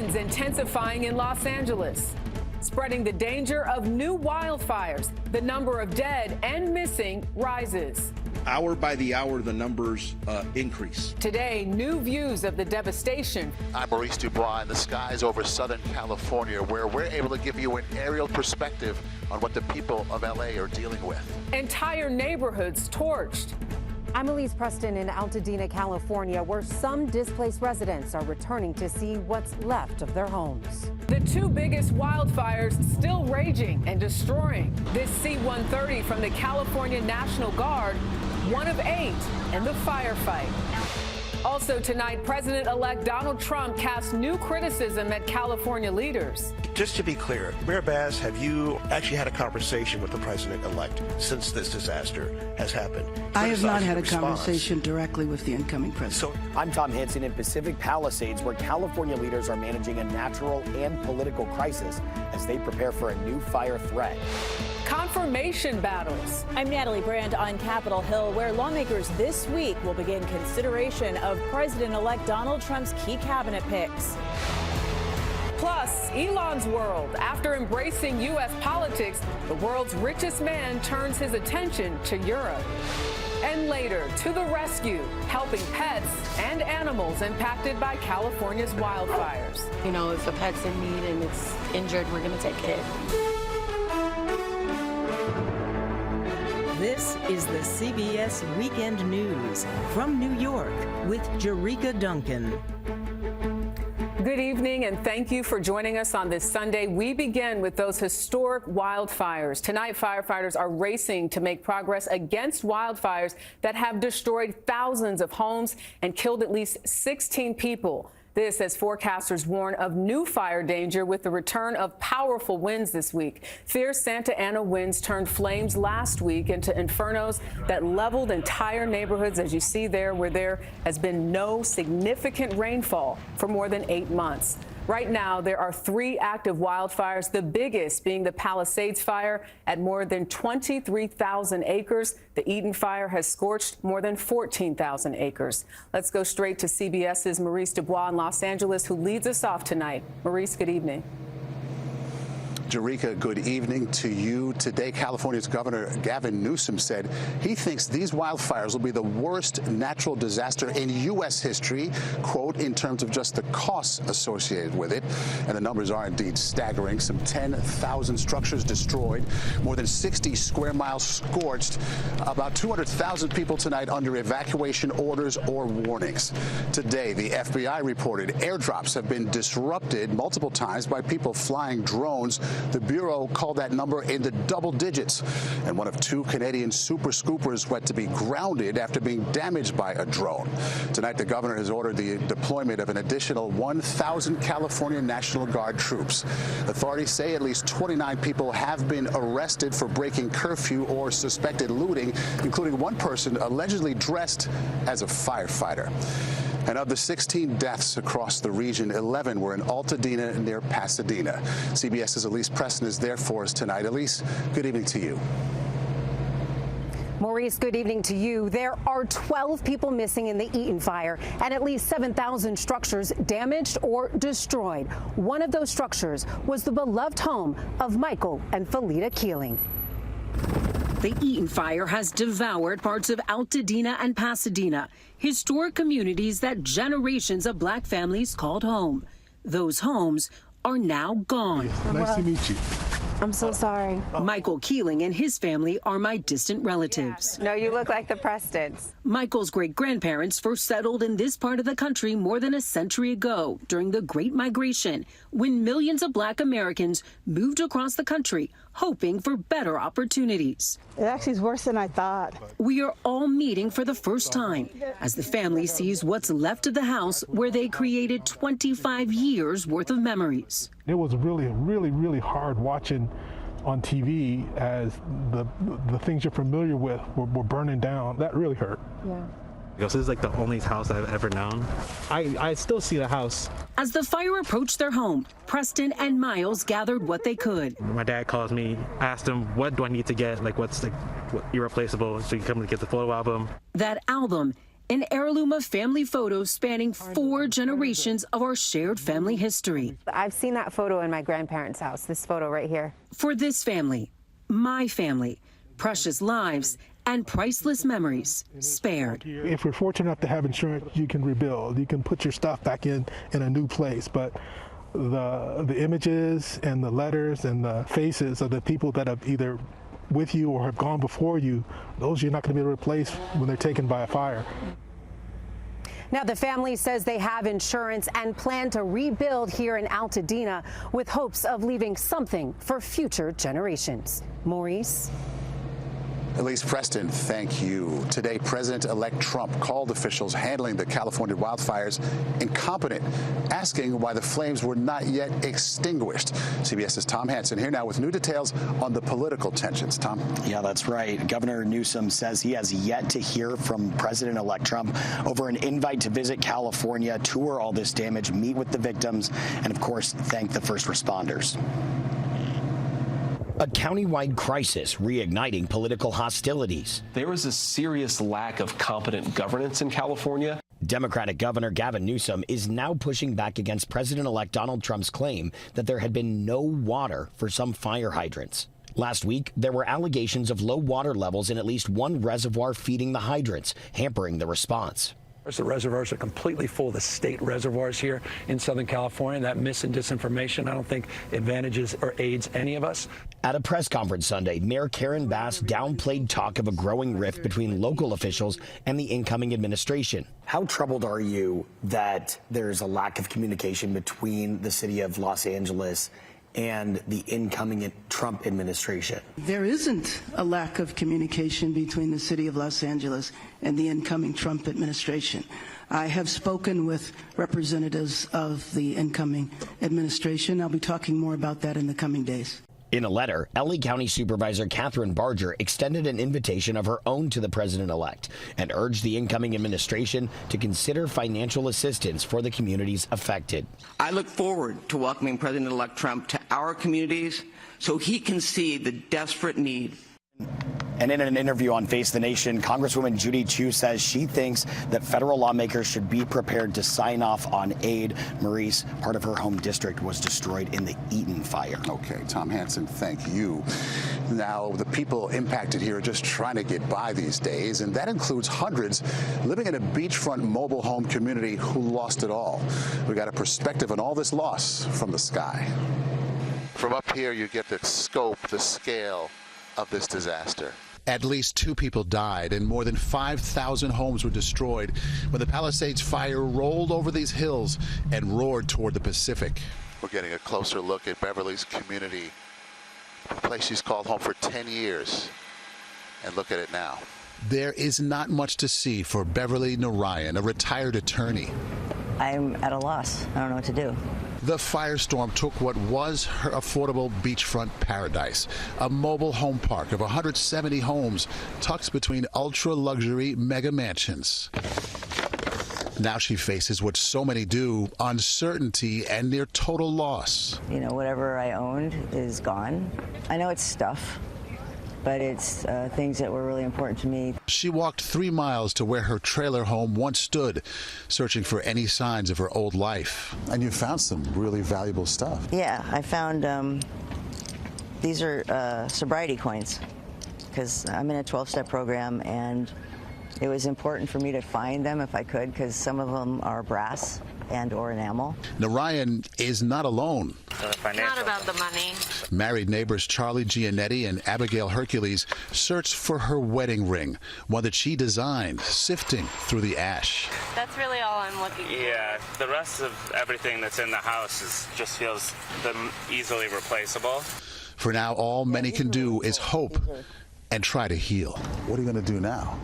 winds intensifying in Los Angeles, spreading the danger of new wildfires. The number of dead and missing rises. Hour by the hour, the numbers increase. Today, new views of the devastation. I'm Maurice Dubois in the skies over Southern California, where we're able to give you an aerial perspective on what the people of LA are dealing with. Entire neighborhoods torched. I'm Elise Preston in Altadena, California, where some displaced residents are returning to see what's left of their homes. The two biggest wildfires still raging and destroying. This C-130 from the California National Guard, one of 8 in the firefight. Also tonight, President-elect Donald Trump cast new criticism at California leaders. Just to be clear, Mayor Baz, have you actually had a conversation with the president-elect since this disaster has happened? I have not had a conversation directly with the incoming president. I'm Tom Hansen in Pacific Palisades, where California leaders are managing a natural and political crisis as they prepare for a new fire threat. Confirmation battles. I'm Natalie Brand on Capitol Hill, where lawmakers this week will begin consideration of President-elect Donald Trump's key cabinet picks. Plus, Elon's world. After embracing U.S. politics, the world's richest man turns his attention to Europe. And later, to the rescue, helping pets and animals impacted by California's wildfires. You know, if a pet's in need and it's injured, we're going to take it. This is the CBS Weekend News from New York with Jerika Duncan. Good evening, and thank you for joining us on this Sunday. We begin with those historic wildfires. Tonight, firefighters are racing to make progress against wildfires that have destroyed thousands of homes and killed at least 16 people. This as forecasters warn of new fire danger with the return of powerful winds this week. Fierce Santa Ana winds turned flames last week into infernos that leveled entire neighborhoods, as you see there, where there has been no significant rainfall for more than 8 months. Right now, there are 3 active wildfires, the biggest being the Palisades fire at more than 23,000 acres. The Eden fire has scorched more than 14,000 acres. Let's go straight to CBS's Maurice Dubois in Los Angeles, who leads us off tonight. Maurice, good evening. Jerika, good evening to you. Today, California's Governor Gavin Newsom said he thinks these wildfires will be the worst natural disaster in U.S. history, quote, in terms of just the costs associated with it. And the numbers are indeed staggering. Some 10,000 structures destroyed, more than 60 square miles scorched, about 200,000 people tonight under evacuation orders or warnings. Today, the FBI reported airdrops have been disrupted multiple times by people flying drones. The Bureau called that number in the double digits. And one of 2 Canadian super scoopers went to be grounded after being damaged by a drone. Tonight, the governor has ordered the deployment of an additional 1,000 California National Guard troops. Authorities say at least 29 people have been arrested for breaking curfew or suspected looting, including one person allegedly dressed as a firefighter. And of the 16 deaths across the region, 11 were in Altadena near Pasadena. CBS's Elise Preston is there for us tonight. Elise, good evening to you. Maurice, good evening to you. There are 12 people missing in the Eden fire and at least 7,000 structures damaged or destroyed. One of those structures was the beloved home of Michael and Felita Keeling. The Eden fire has devoured parts of Altadena and Pasadena, historic communities that generations of black families called home. Those homes are now gone. Nice to meet you. I'm so sorry. Michael Keeling and his family are my distant relatives. No, you look like the Prestons. Michael's great-grandparents first settled in this part of the country more than a century ago during the Great Migration, when millions of black Americans moved across the country hoping for better opportunities. It actually is worse than I thought. We are all meeting for the first time as the family sees what's left of the house where they created 25 years worth of memories. It was really hard watching on TV as the things you're familiar with were burning down. That really hurt. Yeah. This is like the only house I've ever known. I still see the house. As the fire approached their home, Preston and Miles gathered what they could. My dad calls me, asked him, what do I need to get? Like, what's like what irreplaceable? So he come to get the photo album. That album an heirloom of family photos spanning 4 generations of our shared family history. I've seen that photo in my grandparents' house, this photo right here. For this family, my family, precious lives and priceless memories spared. If you're fortunate enough to have insurance, you can rebuild. You can put your stuff back in a new place. But the images and the letters and the faces of the people that have either with you or have gone before you, those you're not going to be able to replace when they're taken by a fire. Now, the family says they have insurance and plan to rebuild here in Altadena with hopes of leaving something for future generations. Maurice? Elise Preston, thank you. Today, President-elect Trump called officials handling the California wildfires incompetent, asking why the flames were not yet extinguished. CBS's Tom Hansen here now with new details on the political tensions. Tom? Yeah, that's right. Governor Newsom says he has yet to hear from President-elect Trump over an invite to visit California, tour all this damage, meet with the victims, and, of course, thank the first responders. A countywide crisis reigniting political hostilities. There was a serious lack of competent governance in California. Democratic Governor Gavin Newsom is now pushing back against President-elect Donald Trump's claim that there had been no water for some fire hydrants. Last week, there were allegations of low water levels in at least one reservoir feeding the hydrants, hampering the response. The reservoirs are completely full, the state reservoirs here in Southern California. That mis and disinformation, I don't think advantages or aids any of us. At a press conference Sunday, Mayor Karen Bass downplayed talk of a growing rift between local officials and the incoming administration. How troubled are you that there's a lack of communication between the city of Los Angeles and the incoming Trump administration? There isn't a lack of communication between the city of Los Angeles and the incoming Trump administration. I have spoken with representatives of the incoming administration. I'll be talking more about that in the coming days. In a letter, LA County Supervisor Catherine Barger extended an invitation of her own to the president-elect and urged the incoming administration to consider financial assistance for the communities affected. I look forward to welcoming President-elect Trump to our communities so he can see the desperate need. And in an interview on Face the Nation, Congresswoman Judy Chu says she thinks that federal lawmakers should be prepared to sign off on aid. Maurice, part of her home district was destroyed in the Eaton fire. Okay, Tom Hansen, thank you. Now, the people impacted here are just trying to get by these days, and that includes hundreds living in a beachfront mobile home community who lost it all. We got a perspective on all this loss from the sky. From up here, you get the scope, the scale of this disaster. At least 2 people died and more than 5,000 homes were destroyed when the Palisades fire rolled over these hills and roared toward the Pacific. We're getting a closer look at Beverly's community, a place she's called home for 10 years. And look at it now. There is not much to see for Beverly Narayan, a retired attorney. I'm at a loss. I don't know what to do. The firestorm took what was her affordable beachfront paradise, a mobile home park of 170 homes tucked between ultra-luxury mega mansions. Now she faces what so many do, uncertainty and near total loss. You know, whatever I owned is gone. I know it's stuff, but it's things that were really important to me. She walked 3 miles to where her trailer home once stood, searching for any signs of her old life. And you found some really valuable stuff. Yeah, I found these are sobriety coins because I'm in a 12-step program, and it was important for me to find them if I could because some of them are brass and or enamel. Narayan is not alone. Not about the money. Married neighbors Charlie Giannetti and Abigail Hercules searched for her wedding ring, one that she designed, sifting through the ash. That's really all I'm looking for. Yeah, the rest of everything that's in the house just feels easily replaceable. For now, all many can do is hope and try to heal. What are you going to do now?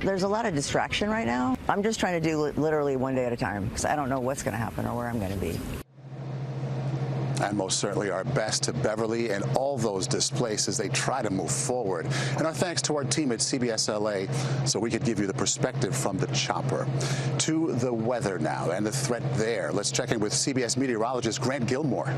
There's a lot of distraction right now. I'm just trying to do literally one day at a time because I don't know what's going to happen or where I'm going to be. And most certainly our best to Beverly and all those displaced as they try to move forward. And our thanks to our team at CBS LA so we could give you the perspective from the chopper. To the weather now and the threat there. Let's check in with CBS meteorologist Grant Gilmore.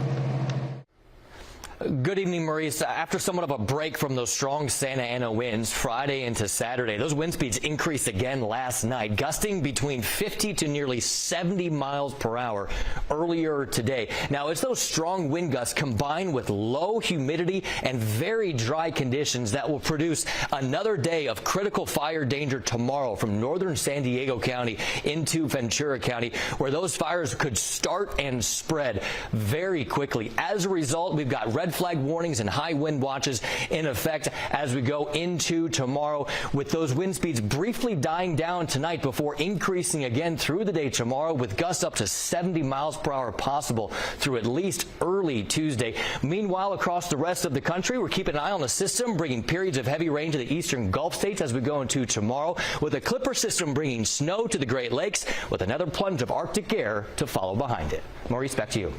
Good evening, Maurice. After somewhat of a break from those strong Santa Ana winds Friday into Saturday, those wind speeds increased again last night, gusting between 50 to nearly 70 miles per hour earlier today. Now, it's those strong wind gusts combined with low humidity and very dry conditions that will produce another day of critical fire danger tomorrow from northern San Diego County into Ventura County, where those fires could start and spread very quickly. As a result, we've got red flag warnings and high wind watches in effect as we go into tomorrow, with those wind speeds briefly dying down tonight before increasing again through the day tomorrow, with gusts up to 70 miles per hour possible through at least early Tuesday. Meanwhile, across the rest of the country, we're keeping an eye on the system, bringing periods of heavy rain to the eastern Gulf states as we go into tomorrow, with a Clipper system bringing snow to the Great Lakes, with another plunge of Arctic air to follow behind it. Maurice, back to you.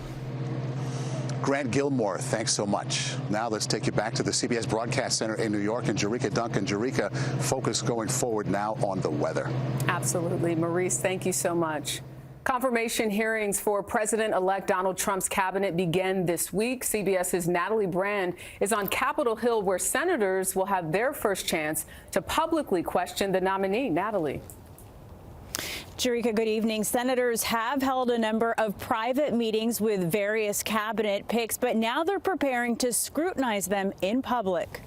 Grant Gilmore, thanks so much. Now let's take you back to the CBS Broadcast Center in New York and Jerika Duncan. Jerika, focus going forward now on the weather. Absolutely. Maurice, thank you so much. Confirmation hearings for President-elect Donald Trump's cabinet begin this week. CBS's Natalie Brand is on Capitol Hill, where senators will have their first chance to publicly question the nominee. Natalie. Jerika, good evening. Senators have held a number of private meetings with various cabinet picks, but now they're preparing to scrutinize them in public.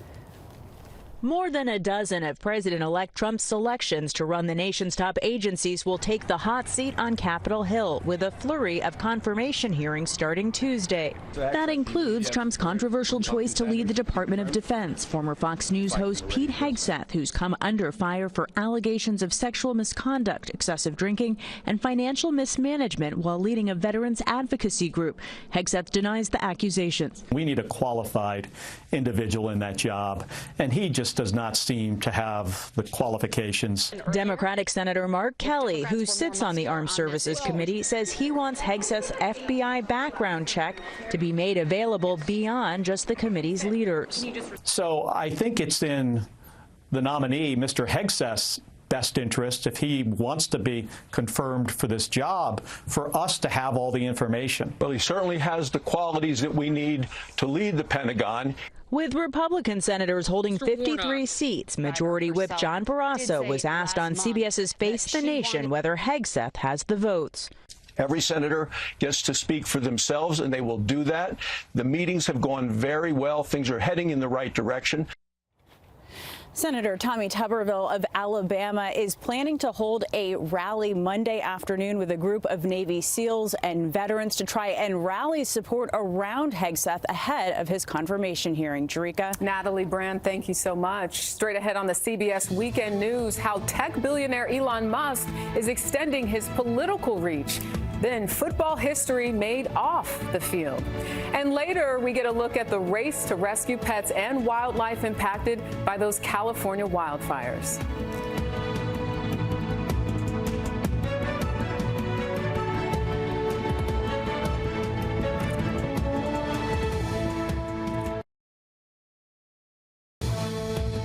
More than a dozen of President-elect Trump's selections to run the nation's top agencies will take the hot seat on Capitol Hill, with a flurry of confirmation hearings starting Tuesday. That includes Trump's controversial choice to lead the Department of Defense, former Fox News host Pete Hegseth, who's come under fire for allegations of sexual misconduct, excessive drinking, and financial mismanagement while leading a veterans advocacy group. Hegseth denies the accusations. We need a qualified individual in that job, and he just does not seem to have the qualifications. Democratic Senator Mark Kelly, who sits on the Armed Services Committee, says he wants Hegseth's FBI background check to be made available beyond just the committee's leaders. So I think it's in the nominee, Mr. Hegseth's best interest, if he wants to be confirmed for this job, for us to have all the information. Well, he certainly has the qualities that we need to lead the Pentagon. With Republican senators holding 53 seats, Majority Whip John Barrasso was asked on CBS's Face the Nation whether Hegseth has the votes. Every senator gets to speak for themselves, and they will do that. The meetings have gone very well. Things are heading in the right direction. Senator Tommy Tuberville of Alabama is planning to hold a rally Monday afternoon with a group of Navy SEALs and veterans to try and rally support around Hegseth ahead of his confirmation hearing. Jerika. Natalie Brand, thank you so much. Straight ahead on the CBS Weekend News, how tech billionaire Elon Musk is extending his political reach. Then football history made off the field. And later, we get a look at the race to rescue pets and wildlife impacted by those California wildfires.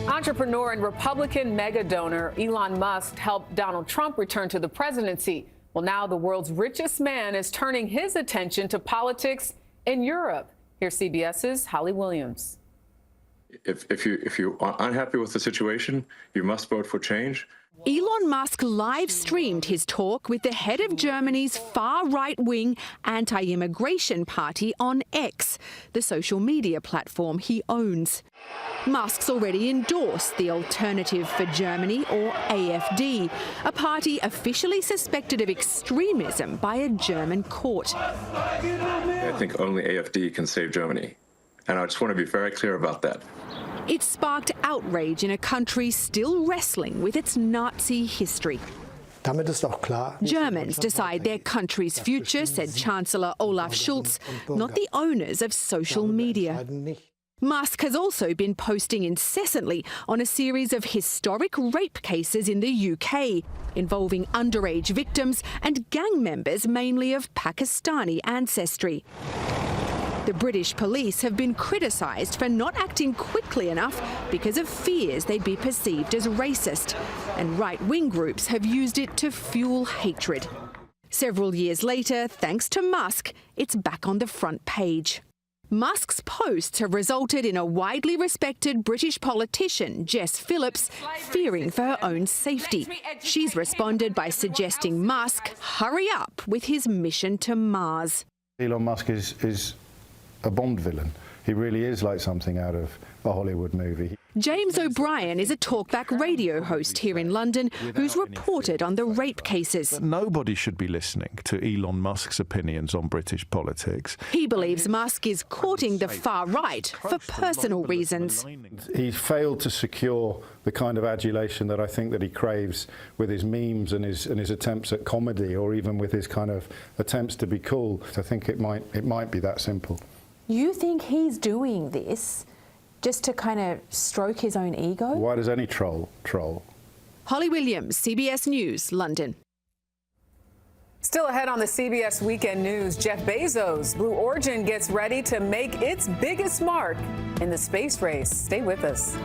Entrepreneur and Republican mega donor Elon Musk helped Donald Trump return to the presidency. Well, now the world's richest man is turning his attention to politics in Europe. Here's CBS's Holly Williams. If you are unhappy with the situation, you must vote for change. Elon Musk live streamed his talk with the head of Germany's far right-wing anti-immigration party on X, the social media platform he owns. Musk's already endorsed the Alternative for Germany, or AfD, a party officially suspected of extremism by a German court. I think only AfD can save Germany, and I just want to be very clear about that. It sparked outrage in a country still wrestling with its Nazi history. Germans decide their country's future, said Chancellor Olaf Scholz, not the owners of social media. Musk has also been posting incessantly on a series of historic rape cases in the UK, involving underage victims and gang members mainly of Pakistani ancestry. The British police have been criticised for not acting quickly enough because of fears they'd be perceived as racist, and right-wing groups have used it to fuel hatred. Several years later, thanks to Musk, it's back on the front page. Musk's posts have resulted in a widely respected British politician, Jess Phillips, fearing for her own safety. She's responded by suggesting Musk hurry up with his mission to Mars. Elon Musk is a Bond villain. He really is like something out of a Hollywood movie. James O'Brien is a talkback radio host here in London who's reported on the rape cases. Nobody should be listening to Elon Musk's opinions on British politics. He believes Musk is courting the far right for personal reasons. He's failed to secure the kind of adulation that I think that he craves with his memes and his attempts at comedy, or even with his kind of attempts to be cool. I think it might be that simple. You think he's doing this just to kind of stroke his own ego? Why does any troll? Holly Williams, CBS News, London. Still ahead on the CBS Weekend News, Jeff Bezos' Blue Origin gets ready to make its biggest mark in the space race. Stay with us.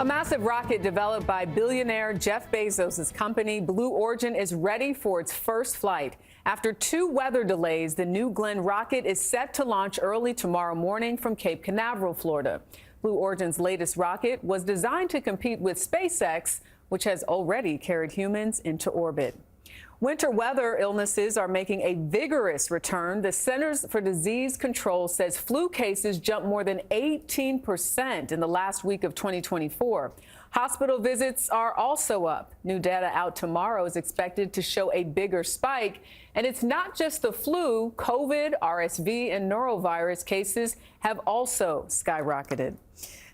A massive rocket developed by billionaire Jeff Bezos' company, Blue Origin, is ready for its first flight. After 2 weather delays, the New Glenn rocket is set to launch early tomorrow morning from Cape Canaveral, Florida. Blue Origin's latest rocket was designed to compete with SpaceX, which has already carried humans into orbit. Winter weather illnesses are making a vigorous return. The Centers for Disease Control says flu cases jumped more than 18% in the last week of 2024. Hospital visits are also up. New data out tomorrow is expected to show a bigger spike. And it's not just the flu. COVID, RSV, and norovirus cases have also skyrocketed.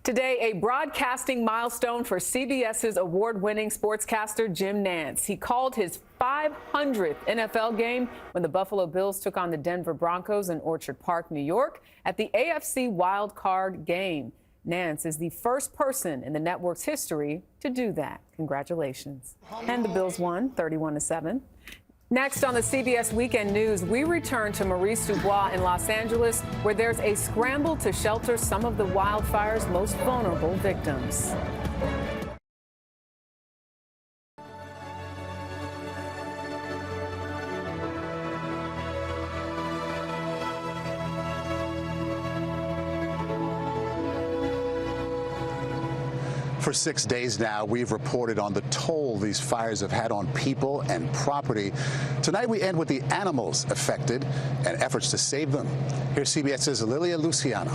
Today, a broadcasting milestone for CBS's award-winning sportscaster Jim Nantz. He called his 500th NFL game when the Buffalo Bills took on the Denver Broncos in Orchard Park, New York, at the AFC Wild Card game. Nantz is the first person in the network's history to do that. Congratulations. And the Bills won 31-7. Next on the CBS Weekend News, we return to Maurice Dubois in Los Angeles, where there's a scramble to shelter some of the wildfire's most vulnerable victims. For 6 days now, we've reported on the toll these fires have had on people and property. Tonight, we end with the animals affected and efforts to save them. Here's CBS's Lilia Luciano.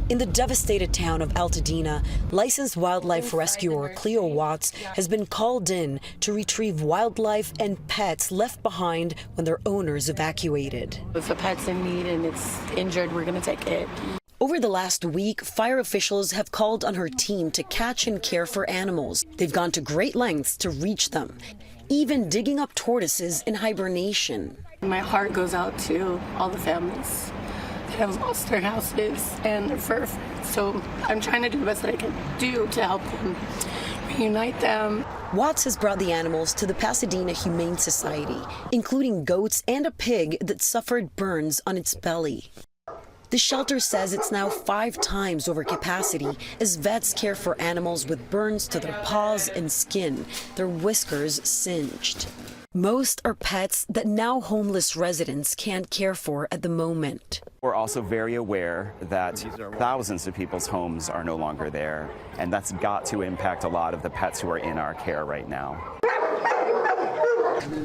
In the devastated town of Altadena, licensed wildlife rescuer Cleo Watts has been called in to retrieve wildlife and pets left behind when their owners evacuated. If a pet's in need and it's injured, we're going to take it. Over the last week, fire officials have called on her team to catch and care for animals. They've gone to great lengths to reach them, even digging up tortoises in hibernation. My heart goes out to all the families that have lost their houses and their fur. So I'm trying to do the best that I can do to help them reunite them. Watts has brought the animals to the Pasadena Humane Society, including goats and a pig that suffered burns on its belly. The shelter says it's now 5 times over capacity as vets care for animals with burns to their paws and skin, their whiskers singed. Most are pets that now homeless residents can't care for at the moment. We're also very aware that thousands of people's homes are no longer there, and that's got to impact a lot of the pets who are in our care right now.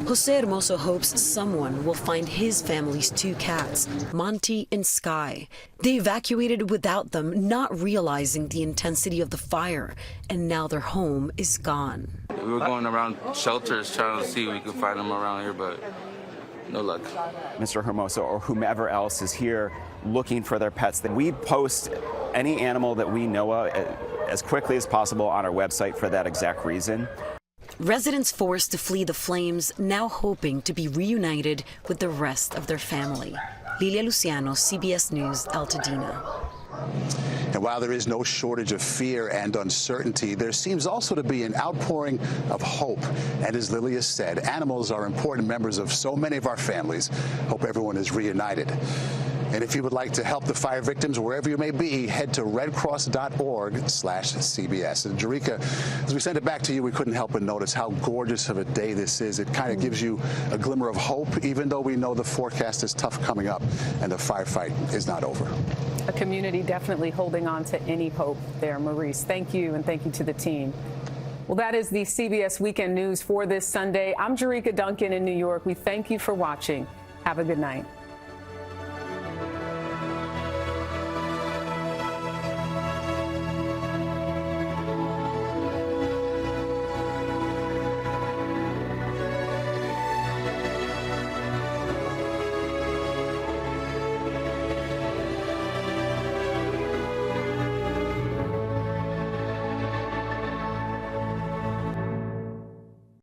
Jose Hermoso hopes someone will find his family's 2 cats, Monty and Sky. They evacuated without them, not realizing the intensity of the fire, and now their home is gone. We were going around shelters trying to see if we could find them around here, but no luck. Mr. Hermoso or whomever else is here looking for their pets, then we post any animal that we know of as quickly as possible on our website for that exact reason. Residents forced to flee the flames, now hoping to be reunited with the rest of their family. Lilia Luciano, CBS News, Altadena. And while there is no shortage of fear and uncertainty, there seems also to be an outpouring of hope. And as Lilia said, animals are important members of so many of our families. Hope everyone is reunited. And if you would like to help the fire victims wherever you may be, head to redcross.org/CBS. And Jerika, as we send it back to you, we couldn't help but notice how gorgeous of a day this is. It kind of gives you a glimmer of hope, even though we know the forecast is tough coming up and the firefight is not over. A community definitely holding on to any hope there, Maurice. Thank you, and thank you to the team. Well, that is the CBS Weekend News for this Sunday. I'm Jerika Duncan in New York. We thank you for watching. Have a good night.